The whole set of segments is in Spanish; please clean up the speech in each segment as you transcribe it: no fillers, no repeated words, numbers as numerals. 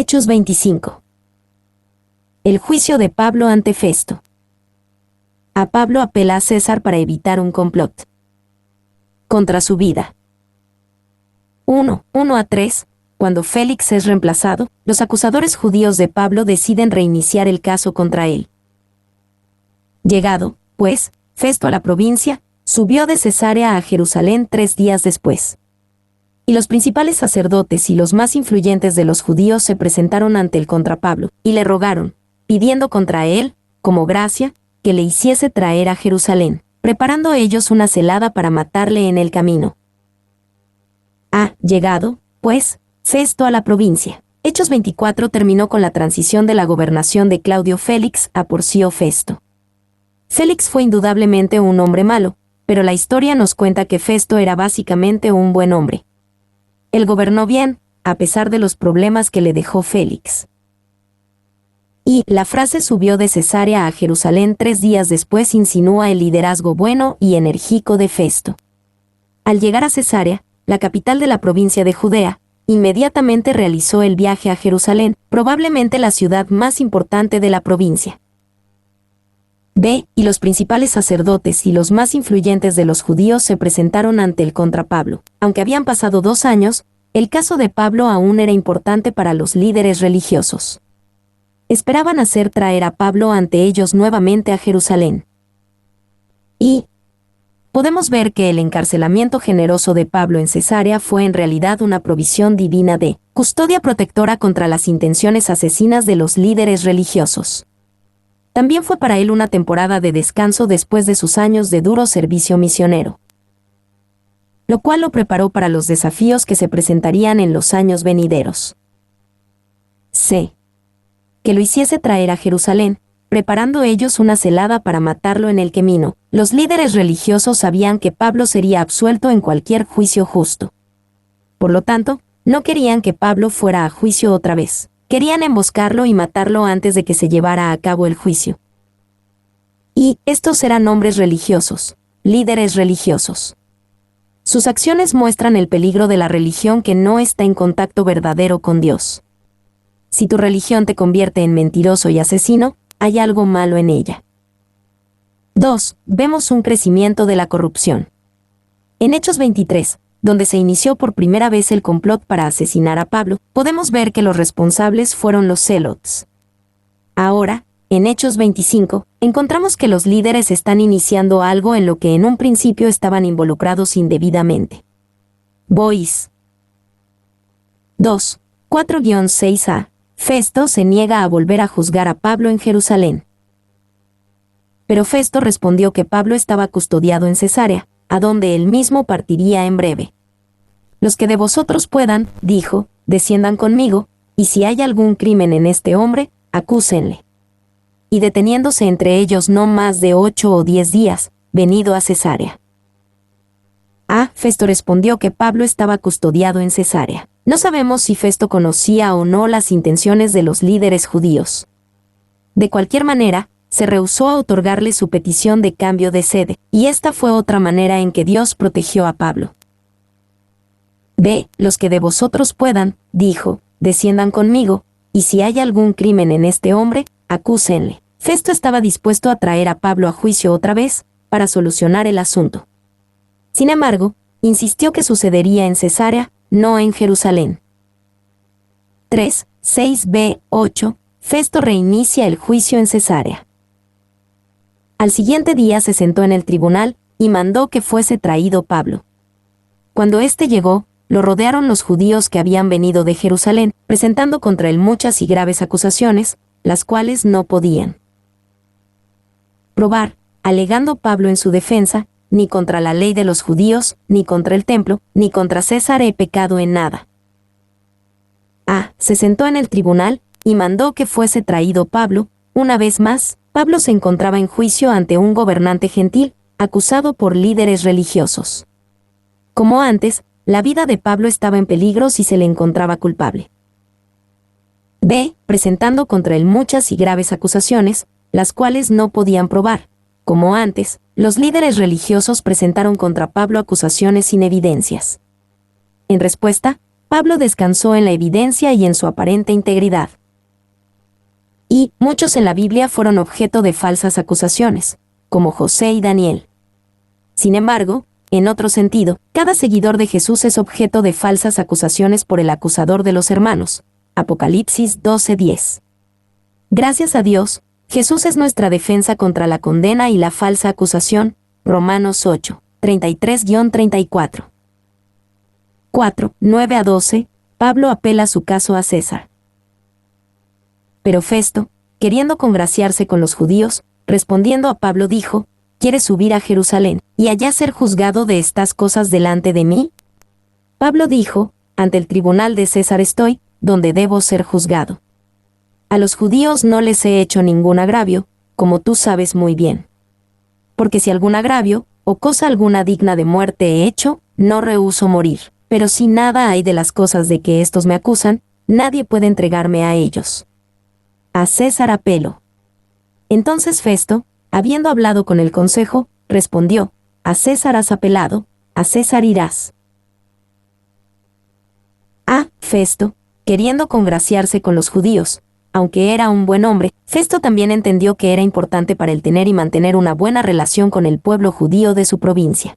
Hechos 25. El juicio de Pablo ante Festo. A Pablo apela a César para evitar un complot contra su vida. 1:1-3. Cuando Félix es reemplazado, los acusadores judíos de Pablo deciden reiniciar el caso contra él. Llegado, pues, Festo a la provincia, subió de Cesarea a Jerusalén 3 días después. Y los principales sacerdotes y los más influyentes de los judíos se presentaron ante él contra Pablo, y le rogaron, pidiendo contra él, como gracia, que le hiciese traer a Jerusalén, preparando ellos una celada para matarle en el camino. Llegado, pues, Festo a la provincia. Hechos 24 terminó con la transición de la gobernación de Claudio Félix a Porcio Festo. Félix fue indudablemente un hombre malo, pero la historia nos cuenta que Festo era básicamente un buen hombre. Él gobernó bien, a pesar de los problemas que le dejó Félix. Y la frase subió de Cesarea a Jerusalén 3 días después insinúa el liderazgo bueno y enérgico de Festo. Al llegar a Cesarea, la capital de la provincia de Judea, inmediatamente realizó el viaje a Jerusalén, probablemente la ciudad más importante de la provincia. Y los principales sacerdotes y los más influyentes de los judíos se presentaron ante él contra Pablo. Aunque habían pasado 2 años, el caso de Pablo aún era importante para los líderes religiosos. Esperaban hacer traer a Pablo ante ellos nuevamente a Jerusalén. Y podemos ver que el encarcelamiento generoso de Pablo en Cesarea fue en realidad una provisión divina de custodia protectora contra las intenciones asesinas de los líderes religiosos. También fue para él una temporada de descanso después de sus años de duro servicio misionero, lo cual lo preparó para los desafíos que se presentarían en los años venideros. Que lo hiciese traer a Jerusalén, preparando ellos una celada para matarlo en el camino. Los líderes religiosos sabían que Pablo sería absuelto en cualquier juicio justo. Por lo tanto, no querían que Pablo fuera a juicio otra vez. Querían emboscarlo y matarlo antes de que se llevara a cabo el juicio. Y estos eran hombres religiosos, líderes religiosos. Sus acciones muestran el peligro de la religión que no está en contacto verdadero con Dios. Si tu religión te convierte en mentiroso y asesino, hay algo malo en ella. 2. Vemos un crecimiento de la corrupción. En Hechos 23, donde se inició por primera vez el complot para asesinar a Pablo, podemos ver que los responsables fueron los zelotes. Ahora, en Hechos 25, encontramos que los líderes están iniciando algo en lo que en un principio estaban involucrados indebidamente. 4-6a. Festo se niega a volver a juzgar a Pablo en Jerusalén. Pero Festo respondió que Pablo estaba custodiado en Cesarea, a donde él mismo partiría en breve. Los que de vosotros puedan, dijo, desciendan conmigo, y si hay algún crimen en este hombre, acúsenle. Y deteniéndose entre ellos no más de 8 o 10 días, venido a Cesarea. Festo respondió que Pablo estaba custodiado en Cesarea. No sabemos si Festo conocía o no las intenciones de los líderes judíos. De cualquier manera, se rehusó a otorgarle su petición de cambio de sede, y esta fue otra manera en que Dios protegió a Pablo. Los que de vosotros puedan, dijo, desciendan conmigo, y si hay algún crimen en este hombre, acúsenle. Festo estaba dispuesto a traer a Pablo a juicio otra vez, para solucionar el asunto. Sin embargo, insistió que sucedería en Cesarea, no en Jerusalén. 6b-8. Festo reinicia el juicio en Cesarea. Al siguiente día se sentó en el tribunal, y mandó que fuese traído Pablo. Cuando éste llegó, lo rodearon los judíos que habían venido de Jerusalén, presentando contra él muchas y graves acusaciones, las cuales no podían probar, alegando Pablo en su defensa, ni contra la ley de los judíos, ni contra el templo, ni contra César he pecado en nada. Se sentó en el tribunal, y mandó que fuese traído Pablo. Una vez más, Pablo se encontraba en juicio ante un gobernante gentil, acusado por líderes religiosos. Como antes, la vida de Pablo estaba en peligro si se le encontraba culpable. Presentando contra él muchas y graves acusaciones, las cuales no podían probar. Como antes, los líderes religiosos presentaron contra Pablo acusaciones sin evidencias. En respuesta, Pablo descansó en la evidencia y en su aparente integridad. Y muchos en la Biblia fueron objeto de falsas acusaciones, como José y Daniel. Sin embargo, en otro sentido, cada seguidor de Jesús es objeto de falsas acusaciones por el acusador de los hermanos. Apocalipsis 12:10. Gracias a Dios, Jesús es nuestra defensa contra la condena y la falsa acusación. Romanos 8, 33-34. 4, 9-12, Pablo apela su caso a César. Pero Festo, queriendo congraciarse con los judíos, respondiendo a Pablo dijo, ¿quieres subir a Jerusalén, y allá ser juzgado de estas cosas delante de mí? Pablo dijo, ante el tribunal de César estoy, donde debo ser juzgado. A los judíos no les he hecho ningún agravio, como tú sabes muy bien. Porque si algún agravio, o cosa alguna digna de muerte he hecho, no rehúso morir. Pero si nada hay de las cosas de que éstos me acusan, nadie puede entregarme a ellos. A César apelo. Entonces Festo, habiendo hablado con el consejo, respondió, a César has apelado, a César irás. Festo, queriendo congraciarse con los judíos, aunque era un buen hombre, Festo también entendió que era importante para él tener y mantener una buena relación con el pueblo judío de su provincia.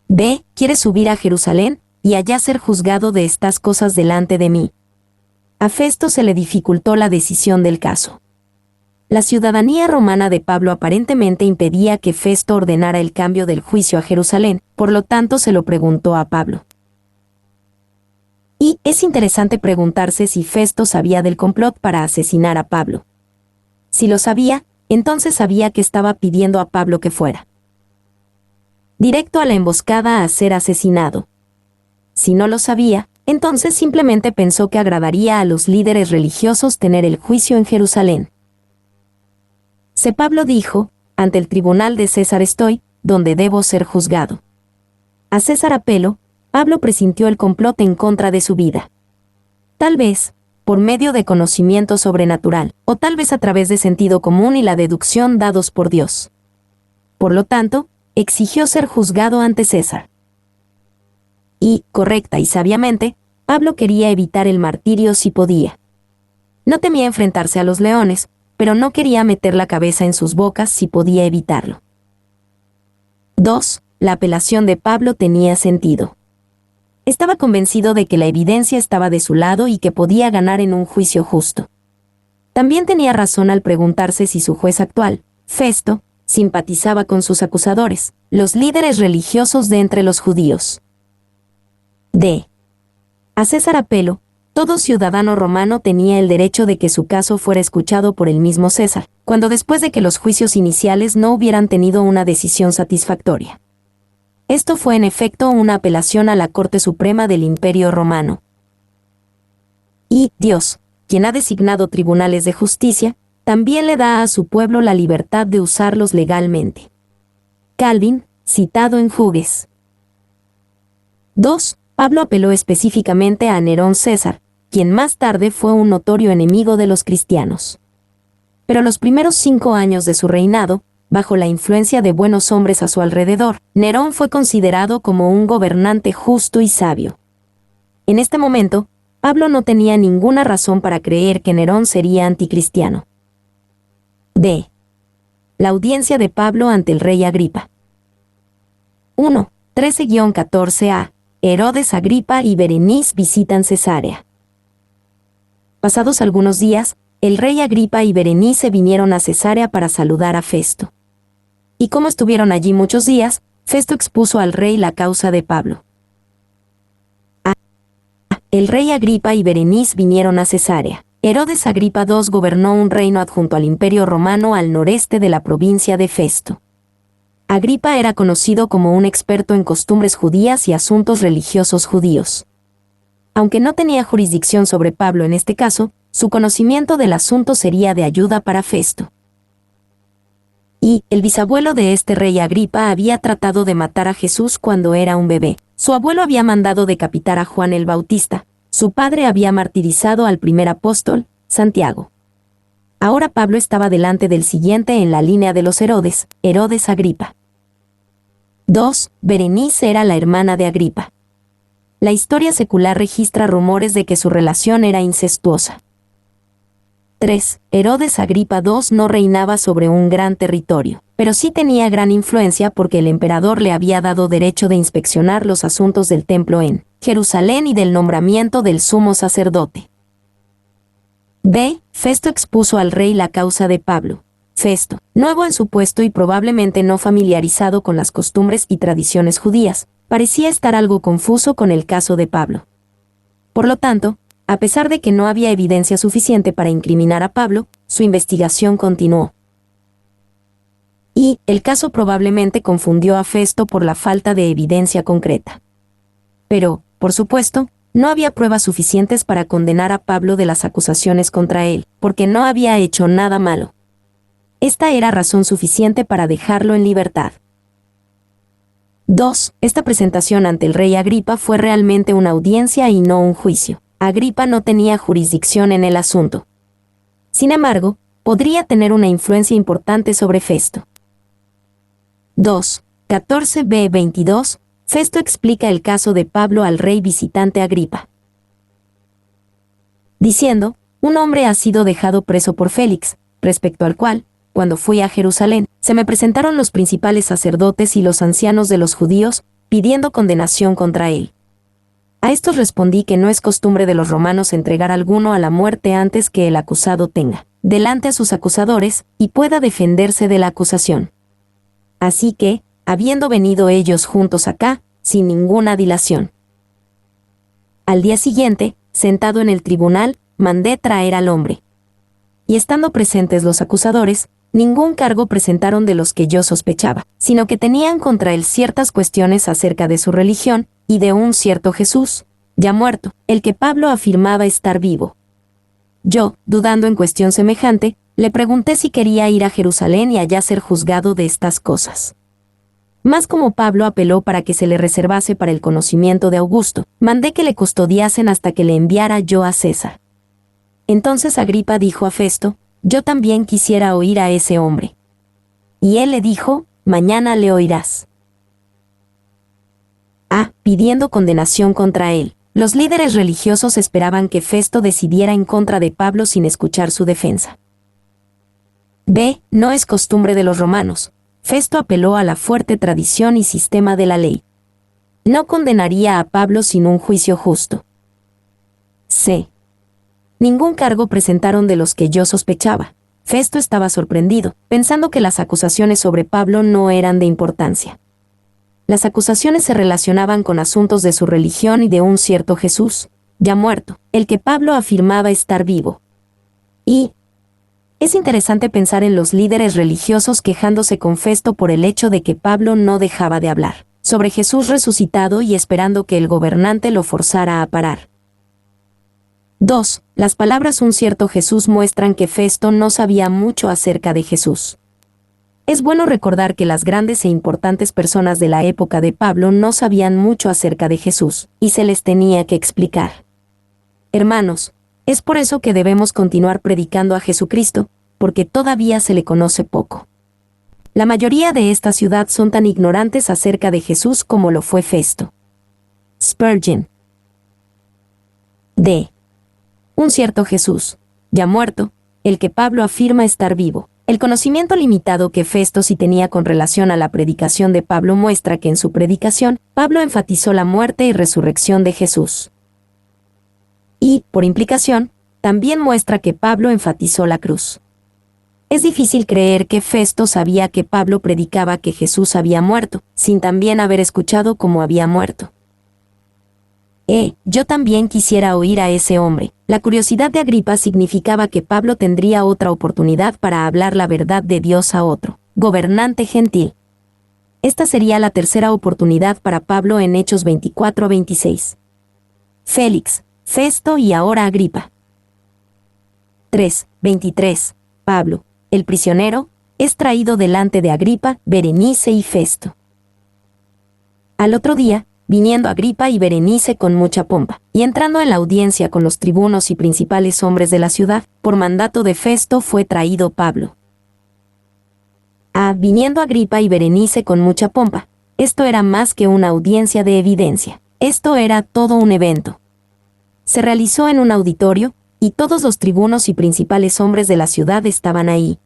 B. ¿Quieres subir a Jerusalén, y allá ser juzgado de estas cosas delante de mí? A Festo se le dificultó la decisión del caso. La ciudadanía romana de Pablo aparentemente impedía que Festo ordenara el cambio del juicio a Jerusalén, por lo tanto se lo preguntó a Pablo. Y es interesante preguntarse si Festo sabía del complot para asesinar a Pablo. Si lo sabía, entonces sabía que estaba pidiendo a Pablo que fuera directo a la emboscada a ser asesinado. Si no lo sabía, entonces simplemente pensó que agradaría a los líderes religiosos tener el juicio en Jerusalén. Pablo dijo, ante el tribunal de César estoy, donde debo ser juzgado. A César apelo, Pablo presintió el complot en contra de su vida. Tal vez, por medio de conocimiento sobrenatural, o tal vez a través de sentido común y la deducción dados por Dios. Por lo tanto, exigió ser juzgado ante César. Y, correcta y sabiamente, Pablo quería evitar el martirio si podía. No temía enfrentarse a los leones, pero no quería meter la cabeza en sus bocas si podía evitarlo. 2. La apelación de Pablo tenía sentido. Estaba convencido de que la evidencia estaba de su lado y que podía ganar en un juicio justo. También tenía razón al preguntarse si su juez actual, Festo, simpatizaba con sus acusadores, los líderes religiosos de entre los judíos. D. A César apelo, todo ciudadano romano tenía el derecho de que su caso fuera escuchado por el mismo César, cuando después de que los juicios iniciales no hubieran tenido una decisión satisfactoria. Esto fue en efecto una apelación a la Corte Suprema del Imperio Romano. Y Dios, quien ha designado tribunales de justicia, también le da a su pueblo la libertad de usarlos legalmente. Calvin, citado en Hughes. 2. Pablo apeló específicamente a Nerón César, quien más tarde fue un notorio enemigo de los cristianos. Pero los primeros 5 años de su reinado, bajo la influencia de buenos hombres a su alrededor, Nerón fue considerado como un gobernante justo y sabio. En este momento, Pablo no tenía ninguna razón para creer que Nerón sería anticristiano. D. La audiencia de Pablo ante el rey Agripa. 1. 13-14a. Herodes Agripa y Berenice visitan Cesarea. Pasados algunos días, el rey Agripa y Berenice vinieron a Cesarea para saludar a Festo. Y como estuvieron allí muchos días, Festo expuso al rey la causa de Pablo. El rey Agripa y Berenice vinieron a Cesarea. Herodes Agripa II gobernó un reino adjunto al Imperio Romano al noreste de la provincia de Festo. Agripa era conocido como un experto en costumbres judías y asuntos religiosos judíos. Aunque no tenía jurisdicción sobre Pablo en este caso, su conocimiento del asunto sería de ayuda para Festo. Y el bisabuelo de este rey Agripa había tratado de matar a Jesús cuando era un bebé. Su abuelo había mandado decapitar a Juan el Bautista. Su padre había martirizado al primer apóstol, Santiago. Ahora Pablo estaba delante del siguiente en la línea de los Herodes, Herodes Agripa. 2. Berenice era la hermana de Agripa. la historia secular registra rumores de que su relación era incestuosa. 3. Herodes Agripa II no reinaba sobre un gran territorio, pero sí tenía gran influencia porque el emperador le había dado derecho de inspeccionar los asuntos del templo en Jerusalén y del nombramiento del sumo sacerdote. B. Festo expuso al rey la causa de Pablo. Festo, nuevo en su puesto y probablemente no familiarizado con las costumbres y tradiciones judías, parecía estar algo confuso con el caso de Pablo. Por lo tanto, a pesar de que no había evidencia suficiente para incriminar a Pablo, su investigación continuó. Y el caso probablemente confundió a Festo por la falta de evidencia concreta. Pero, por supuesto, no había pruebas suficientes para condenar a Pablo de las acusaciones contra él, porque no había hecho nada malo. Esta era razón suficiente para dejarlo en libertad. 2. Esta presentación ante el rey Agripa fue realmente una audiencia y no un juicio. Agripa no tenía jurisdicción en el asunto. Sin embargo, podría tener una influencia importante sobre Festo. 2. 14b-22. Festo explica el caso de Pablo al rey visitante Agripa, diciendo: un hombre ha sido dejado preso por Félix, respecto al cual, cuando fui a Jerusalén, se me presentaron los principales sacerdotes y los ancianos de los judíos, pidiendo condenación contra él. A estos respondí que no es costumbre de los romanos entregar a alguno a la muerte antes que el acusado tenga delante a sus acusadores y pueda defenderse de la acusación. Así que, habiendo venido ellos juntos acá, sin ninguna dilación. Al día siguiente, sentado en el tribunal, mandé traer al hombre. Y estando presentes los acusadores, ningún cargo presentaron de los que yo sospechaba, sino que tenían contra él ciertas cuestiones acerca de su religión, y de un cierto Jesús, ya muerto, el que Pablo afirmaba estar vivo. Yo, dudando en cuestión semejante, le pregunté si quería ir a Jerusalén y allá ser juzgado de estas cosas. Mas como Pablo apeló para que se le reservase para el conocimiento de Augusto, mandé que le custodiasen hasta que le enviara yo a César. Entonces Agripa dijo a Festo: yo también quisiera oír a ese hombre. Y él le dijo: mañana le oirás. A. Pidiendo condenación contra él. Los líderes religiosos esperaban que Festo decidiera en contra de Pablo sin escuchar su defensa. B. No es costumbre de los romanos. Festo apeló a la fuerte tradición y sistema de la ley. No condenaría a Pablo sin un juicio justo. C. Ningún cargo presentaron de los que yo sospechaba. Festo estaba sorprendido, pensando que las acusaciones sobre Pablo no eran de importancia. Las acusaciones se relacionaban con asuntos de su religión y de un cierto Jesús, ya muerto, el que Pablo afirmaba estar vivo. Y es interesante pensar en los líderes religiosos quejándose con Festo por el hecho de que Pablo no dejaba de hablar sobre Jesús resucitado y esperando que el gobernante lo forzara a parar. 2. Las palabras un cierto Jesús muestran que Festo no sabía mucho acerca de Jesús. Es bueno recordar que las grandes e importantes personas de la época de Pablo no sabían mucho acerca de Jesús, y se les tenía que explicar. Hermanos, es por eso que debemos continuar predicando a Jesucristo, porque todavía se le conoce poco. La mayoría de esta ciudad son tan ignorantes acerca de Jesús como lo fue Festo. Spurgeon. D. Un cierto Jesús, ya muerto, el que Pablo afirma estar vivo. El conocimiento limitado que Festo sí tenía con relación a la predicación de Pablo muestra que en su predicación, Pablo enfatizó la muerte y resurrección de Jesús. Y, por implicación, también muestra que Pablo enfatizó la cruz. Es difícil creer que Festo sabía que Pablo predicaba que Jesús había muerto, sin también haber escuchado cómo había muerto. Yo también quisiera oír a ese hombre. La curiosidad de Agripa significaba que Pablo tendría otra oportunidad para hablar la verdad de Dios a otro gobernante gentil. Esta sería la tercera oportunidad para Pablo en Hechos 24-26. Félix, Festo y ahora Agripa. 3. 23. Pablo, el prisionero, es traído delante de Agripa, Berenice y Festo. Al otro día, viniendo Agripa y Berenice con mucha pompa, y entrando en la audiencia con los tribunos y principales hombres de la ciudad, por mandato de Festo fue traído Pablo. Viniendo Agripa y Berenice con mucha pompa, esto era más que una audiencia de evidencia. Esto era todo un evento. Se realizó en un auditorio, y todos los tribunos y principales hombres de la ciudad estaban ahí.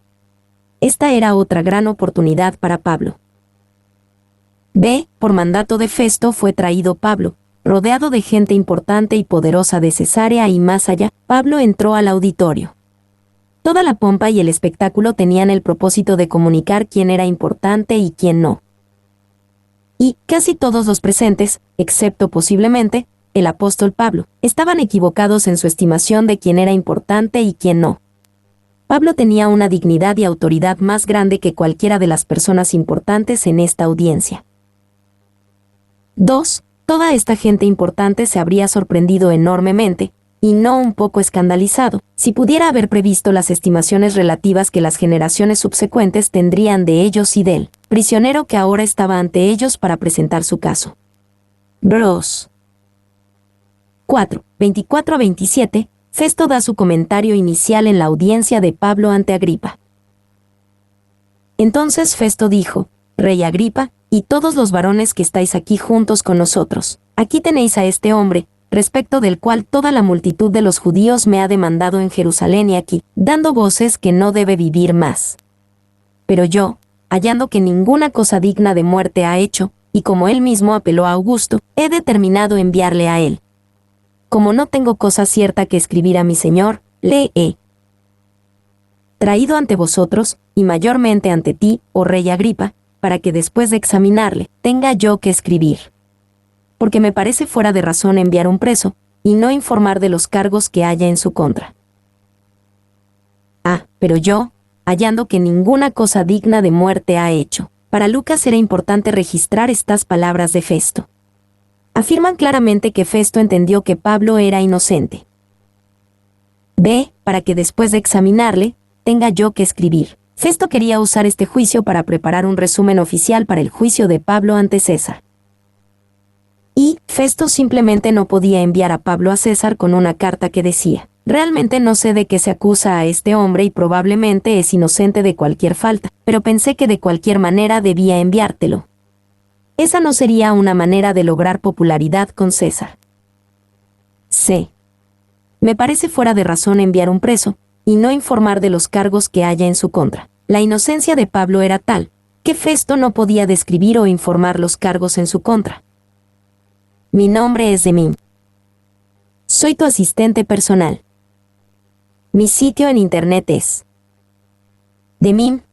Esta era otra gran oportunidad para Pablo. Por mandato de Festo fue traído Pablo, rodeado de gente importante y poderosa de Cesarea y más allá. Pablo entró al auditorio. Toda la pompa y el espectáculo tenían el propósito de comunicar quién era importante y quién no. Y casi todos los presentes, excepto posiblemente el apóstol Pablo, estaban equivocados en su estimación de quién era importante y quién no. Pablo tenía una dignidad y autoridad más grande que cualquiera de las personas importantes en esta audiencia. 2. Toda esta gente importante se habría sorprendido enormemente, y no un poco escandalizado, si pudiera haber previsto las estimaciones relativas que las generaciones subsecuentes tendrían de ellos y del prisionero que ahora estaba ante ellos para presentar su caso. Bros. 4. 24 a 27, Festo da su comentario inicial en la audiencia de Pablo ante Agripa. Entonces Festo dijo: Rey Agripa, y todos los varones que estáis aquí juntos con nosotros, aquí tenéis a este hombre, respecto del cual toda la multitud de los judíos me ha demandado en Jerusalén y aquí, dando voces que no debe vivir más. Pero yo, hallando que ninguna cosa digna de muerte ha hecho, y como él mismo apeló a Augusto, he determinado enviarle a él. Como no tengo cosa cierta que escribir a mi señor, le he traído ante vosotros, y mayormente ante ti, oh rey Agripa, para que después de examinarle, tenga yo que escribir. Porque me parece fuera de razón enviar un preso, y no informar de los cargos que haya en su contra. Pero yo, hallando que ninguna cosa digna de muerte ha hecho. Para Lucas era importante registrar estas palabras de Festo. Afirman claramente que Festo entendió que Pablo era inocente. Para que después de examinarle, tenga yo que escribir. Festo quería usar este juicio para preparar un resumen oficial para el juicio de Pablo ante César. Y Festo simplemente no podía enviar a Pablo a César con una carta que decía: realmente no sé de qué se acusa a este hombre y probablemente es inocente de cualquier falta, pero pensé que de cualquier manera debía enviártelo. Esa no sería una manera de lograr popularidad con César. Me parece fuera de razón enviar un preso, y no informar de los cargos que haya en su contra. La inocencia de Pablo era tal, que Festo no podía describir o informar los cargos en su contra. Mi nombre es Demín. Soy tu asistente personal. Mi sitio en internet es demim.es.tl.